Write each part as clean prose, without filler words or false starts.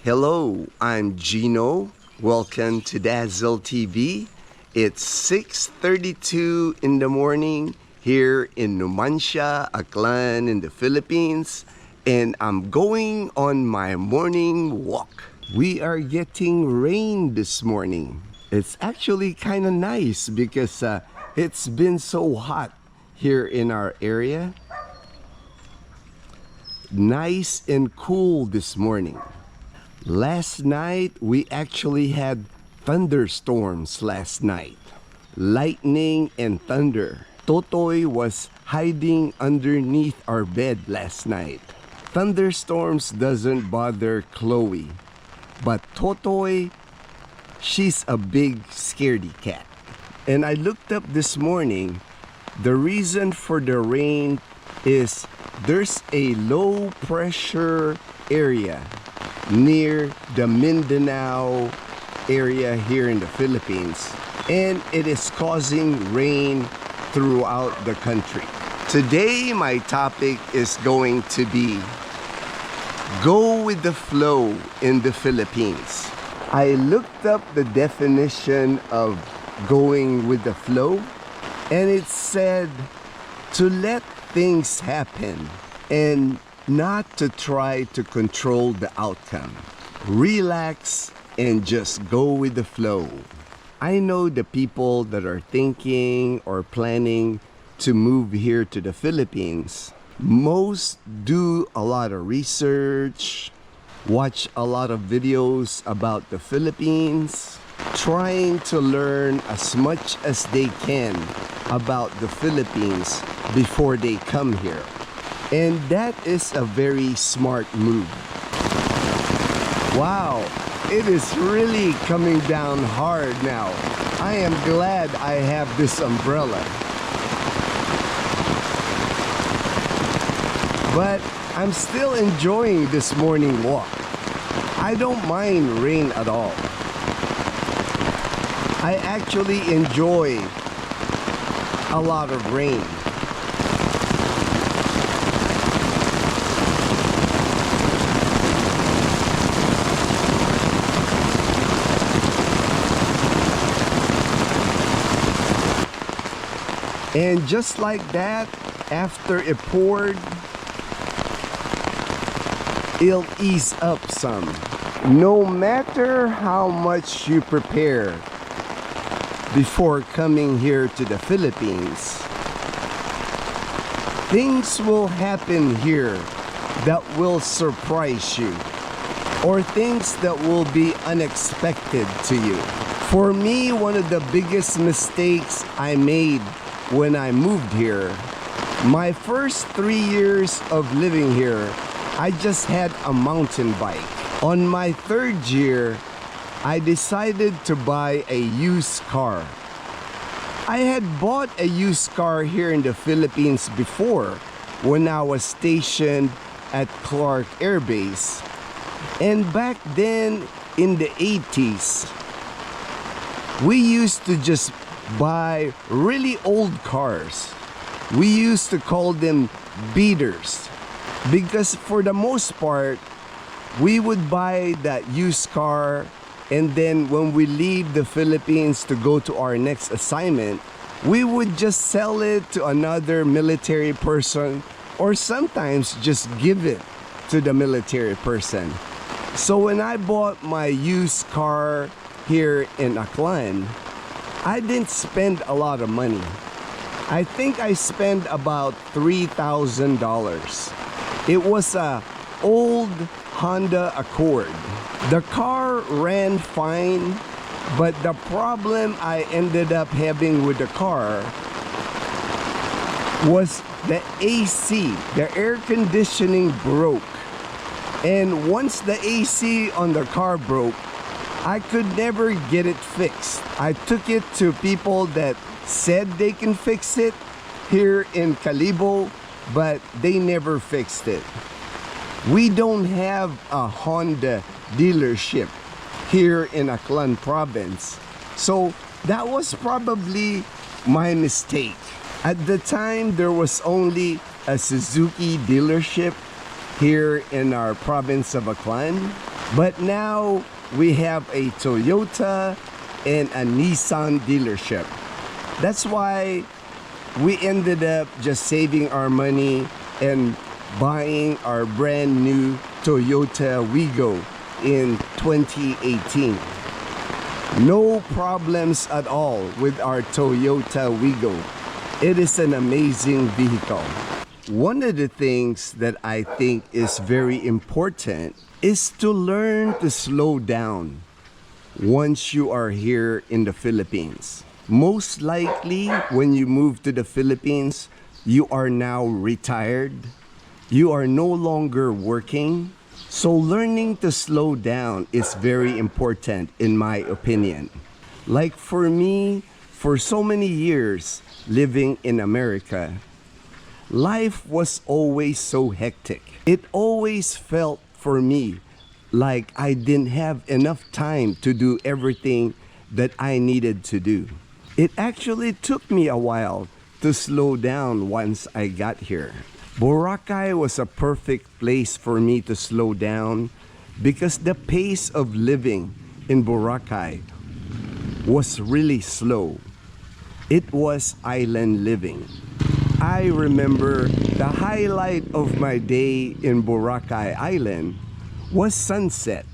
Hello, I'm Gino. Welcome to Dazzle TV. It's 6:32 in the morning here in Numancia, Aklan in the Philippines, and I'm going on my morning walk. We are getting rain this morning. It's actually kind of nice because it's been so hot here in our area. Nice and cool this morning. Last night, we actually had thunderstorms last night. Lightning and thunder. Totoy was hiding underneath our bed last night. Thunderstorms doesn't bother Chloe, but Totoy, she's a big scaredy cat. And I looked up this morning, the reason for the rain is there's a low pressure area near the Mindanao area here in the Philippines, and it is causing rain throughout the country. Today my topic is going to be go with the flow in the Philippines. I looked up the definition of going with the flow, and it said to let things happen and not to try to control the outcome. Relax and just go with the flow. I know the people that are thinking or planning to move here to the Philippines, most do a lot of research, watch a lot of videos about the Philippines, trying to learn as much as they can about the Philippines before they come here. And that is a very smart move. Wow, it is really coming down hard now. I am glad I have this umbrella. But I'm still enjoying this morning walk. I don't mind rain at all. I actually enjoy a lot of rain. And just like that, after it poured, it'll ease up some. No matter how much you prepare before coming here to the Philippines, things will happen here that will surprise you, or things that will be unexpected to you. For me, one of the biggest mistakes I made when I moved here, my first 3 years of living here, I just had a mountain bike. On my 3rd year, I decided to buy a used car. I had bought a used car here in the Philippines before when I was stationed at Clark Air Base. And back then, in the 80s, we used to just buy really old cars. We used to call them beaters because for the most part we would buy that used car, and then when we leave the Philippines to go to our next assignment, we would just sell it to another military person, or sometimes just give it to the military person. So when I bought my used car here in Aklan, I didn't spend a lot of money. I think I spent about $3,000. It was a old Honda Accord. The car ran fine, but the problem I ended up having with the car was the AC. The air conditioning broke. And once the AC on the car broke, I could never get it fixed. I took it to people that said they can fix it here in Kalibo, but they never fixed it. We don't have a Honda dealership here in Aklan province. So that was probably my mistake. At the time, there was only a Suzuki dealership here in our province of Aklan. But now we have a Toyota and a Nissan dealership. That's why we ended up just saving our money and buying our brand new Toyota Wigo in 2018. No problems at all with our Toyota Wigo. It is an amazing vehicle. One of the things that I think is very important is to learn to slow down once you are here in the Philippines. Most likely, when you move to the Philippines, you are now retired. You are no longer working. So learning to slow down is very important in my opinion. Like for me, for so many years living in America, life was always so hectic. It always felt for me like I didn't have enough time to do everything that I needed to do. It actually took me a while to slow down once I got here. Boracay was a perfect place for me to slow down because the pace of living in Boracay was really slow. It was island living. I remember the highlight of my day in Boracay Island was sunset.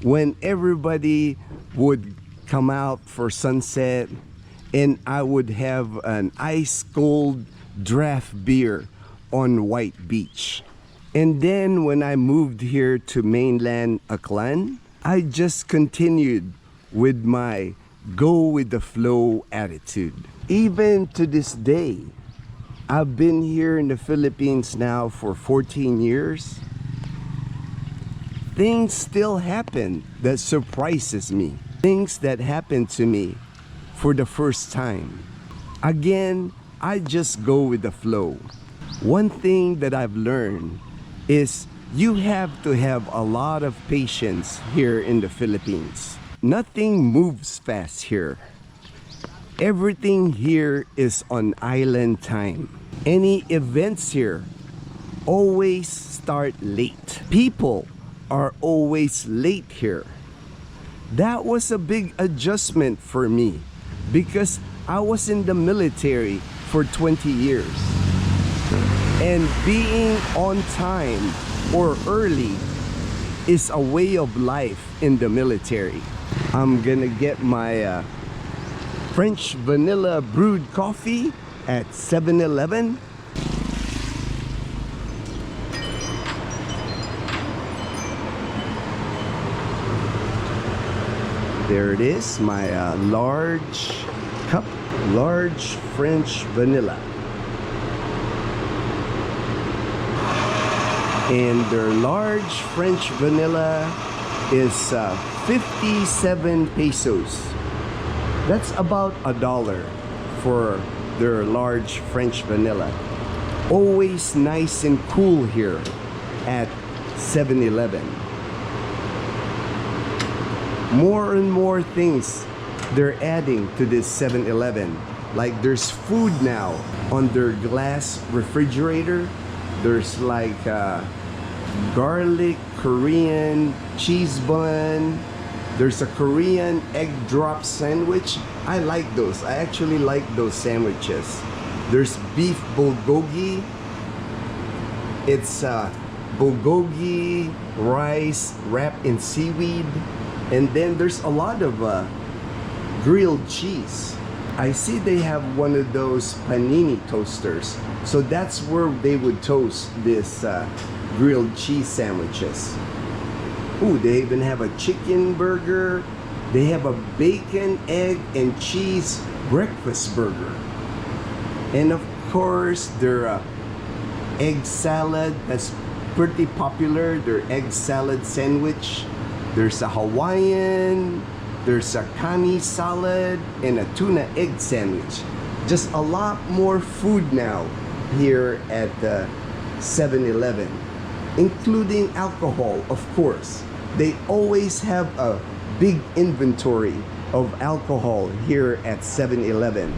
When everybody would come out for sunset and I would have an ice cold draft beer on White Beach. And then when I moved here to mainland Aklan, I just continued with my go with the flow attitude. Even to this day, I've been here in the Philippines now for 14 years. Things still happen that surprises me. Things that happen to me for the first time. Again, I just go with the flow. One thing that I've learned is you have to have a lot of patience here in the Philippines. Nothing moves fast here. Everything here is on island time. Any events here always start late. People are always late here. That was a big adjustment for me because I was in the military for 20 years. And being on time or early is a way of life in the military. I'm gonna get my French vanilla brewed coffee at 7-Eleven. There it is, my large cup, large French vanilla. And their large French vanilla is 57 pesos. That's about $1 for their large French vanilla. Always nice and cool here at 7-Eleven. More and more things they're adding to this 7-Eleven. Like there's food now on their glass refrigerator. There's like garlic Korean cheese bun. There's a Korean egg drop sandwich. I like those. I actually like those sandwiches. There's beef bulgogi. It's bulgogi rice wrapped in seaweed. And then there's a lot of grilled cheese. I see they have one of those panini toasters. So that's where they would toast this grilled cheese sandwiches. Ooh, they even have a chicken burger. They have a bacon, egg, and cheese breakfast burger. And of course, their egg salad, that's pretty popular. Their egg salad sandwich. There's a Hawaiian, there's a kani salad, and a tuna egg sandwich. Just a lot more food now here at 7-Eleven, including alcohol, of course. They always have a big inventory of alcohol here at 7-Eleven.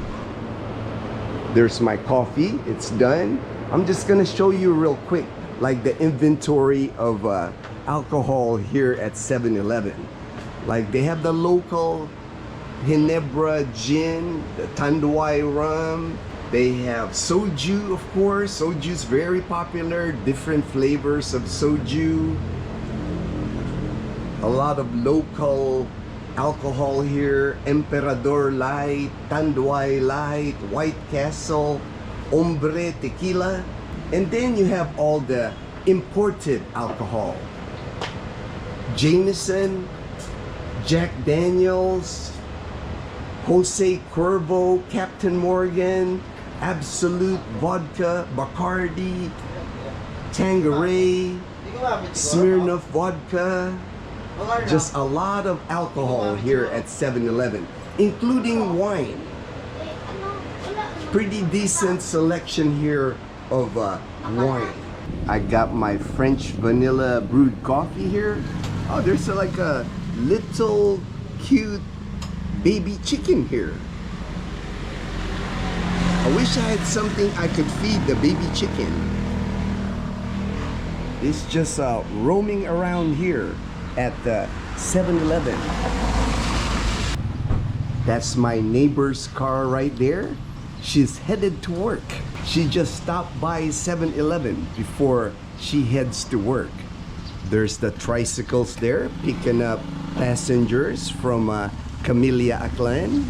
There's my coffee, it's done. I'm just gonna show you real quick like the inventory of alcohol here at 7-Eleven. Like they have the local Ginebra gin, the Tanduay rum. They have soju, of course. Soju is very popular. Different flavors of soju. A lot of local alcohol here. Emperador Light, Tanduay Light, White Castle, Hombre Tequila. And then you have all the imported alcohol. Jameson, Jack Daniels, Jose Cuervo, Captain Morgan, Absolute Vodka, Bacardi, Tanqueray, Smirnoff Vodka. Just a lot of alcohol here at 7-Eleven, including wine. Pretty decent selection here of wine. I got my French vanilla brewed coffee here. Oh, there's like a little cute baby chicken here. I wish I had something I could feed the baby chicken. It's just roaming around here at the 7-Eleven. That's my neighbor's car right there. She's headed to work. She just stopped by 7-Eleven before she heads to work. There's the tricycles there picking up passengers from Camellia Aklan.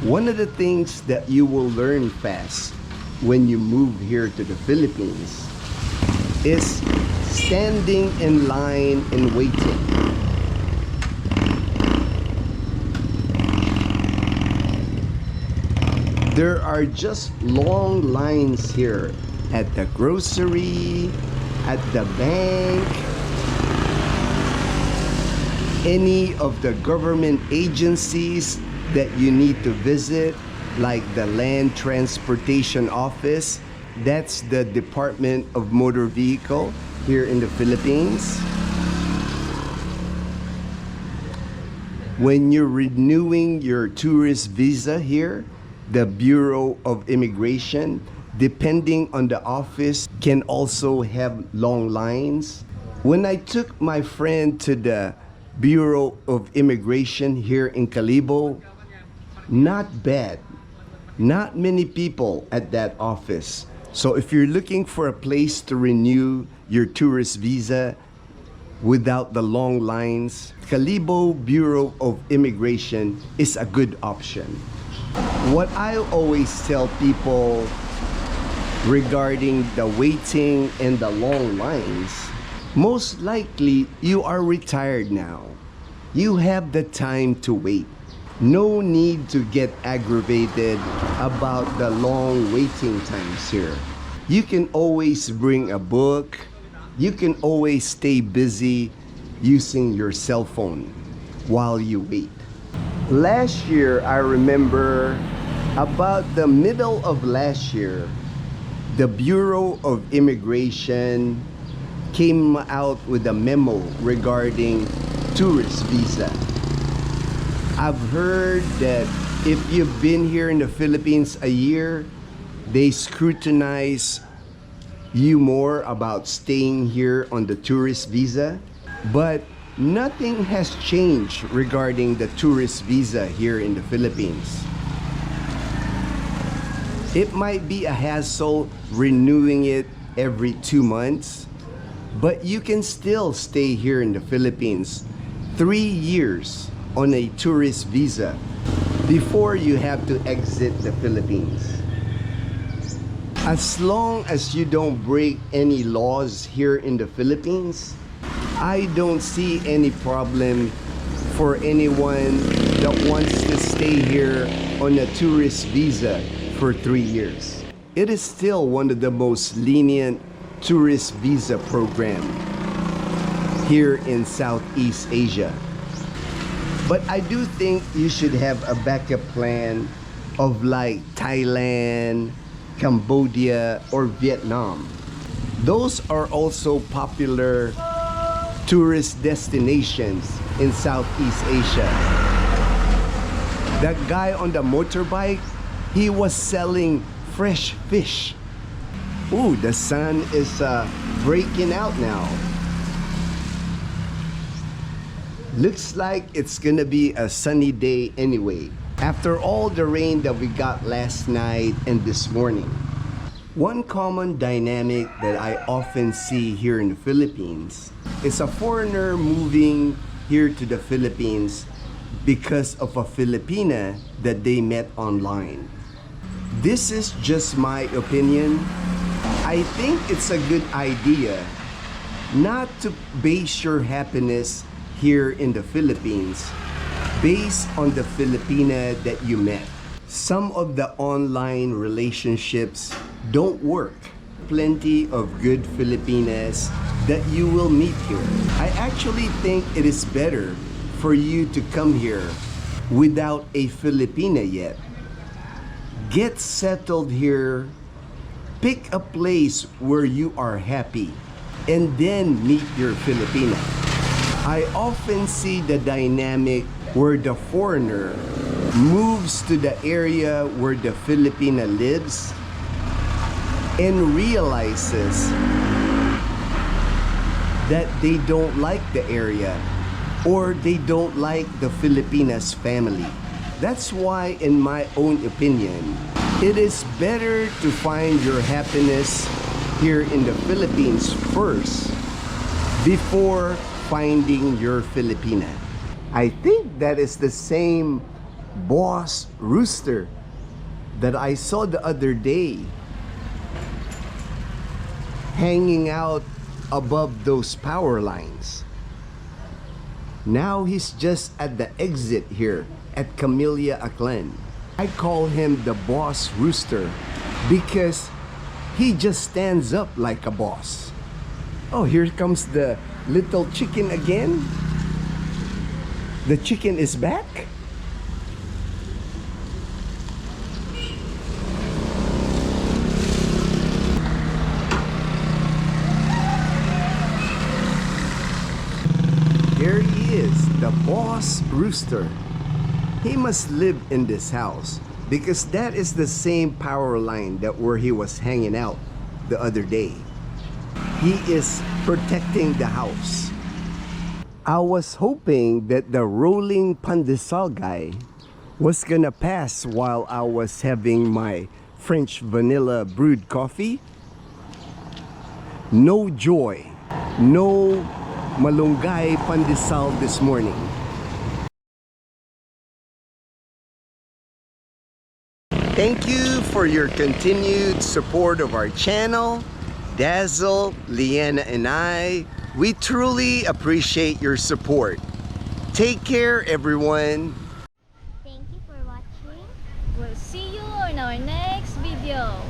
One of the things that you will learn fast when you move here to the Philippines is standing in line and waiting. There are just long lines here at the grocery, at the bank, any of the government agencies that you need to visit, like the Land Transportation Office. That's the Department of Motor Vehicle here in the Philippines. When you're renewing your tourist visa here, the Bureau of Immigration, depending on the office, can also have long lines. When I took my friend to the Bureau of Immigration here in Kalibo, not bad. Not many people at that office. So if you're looking for a place to renew your tourist visa without the long lines, Kalibo Bureau of Immigration is a good option. What I always tell people regarding the waiting and the long lines, most likely you are retired now. You have the time to wait. No need to get aggravated about the long waiting times here. You can always bring a book. You can always stay busy using your cell phone while you wait. Last year, I remember about the middle of last year, the Bureau of Immigration came out with a memo regarding tourist visa. I've heard that if you've been here in the Philippines a year, they scrutinize you more about staying here on the tourist visa. But nothing has changed regarding the tourist visa here in the Philippines. It might be a hassle renewing it every 2 months, but you can still stay here in the Philippines 3 years on a tourist visa before you have to exit the Philippines. As long as you don't break any laws here in the Philippines, I don't see any problem for anyone that wants to stay here on a tourist visa for 3 years. It is still one of the most lenient tourist visa program here in Southeast Asia. But I do think you should have a backup plan of like Thailand, Cambodia, or Vietnam. Those are also popular tourist destinations in Southeast Asia. That guy on the motorbike, he was selling fresh fish. Ooh, the sun is breaking out now. Looks like it's gonna be a sunny day anyway, after all the rain that we got last night and this morning. One common dynamic that I often see here in the Philippines is a foreigner moving here to the Philippines because of a Filipina that they met online. This is just my opinion. I think it's a good idea not to base your happiness here in the Philippines based on the Filipina that you met. Some of the online relationships don't work. Plenty of good Filipinas that you will meet here. I actually think it is better for you to come here without a Filipina yet. Get settled here, pick a place where you are happy, and then meet your Filipina. I often see the dynamic where the foreigner moves to the area where the Filipina lives and realizes that they don't like the area or they don't like the Filipina's family. That's why, in my own opinion, it is better to find your happiness here in the Philippines first before finding your Filipina. I think that is the same boss rooster that I saw the other day hanging out above those power lines. Now he's just at the exit here at Camellia Aklan. I call him the boss rooster because he just stands up like a boss. Oh, here comes the little chicken again. The chicken is back. Here he is, the boss rooster. He must live in this house because that is the same power line that where he was hanging out the other day. He is protecting the house. I was hoping that the rolling pandesal guy was gonna pass while I was having my French vanilla brewed coffee. No joy, no malunggay pandesal this morning. Thank you for your continued support of our channel. Dazzle, Leanna, and I, we truly appreciate your support. Take care, everyone. Thank you for watching. We'll see you in our next video.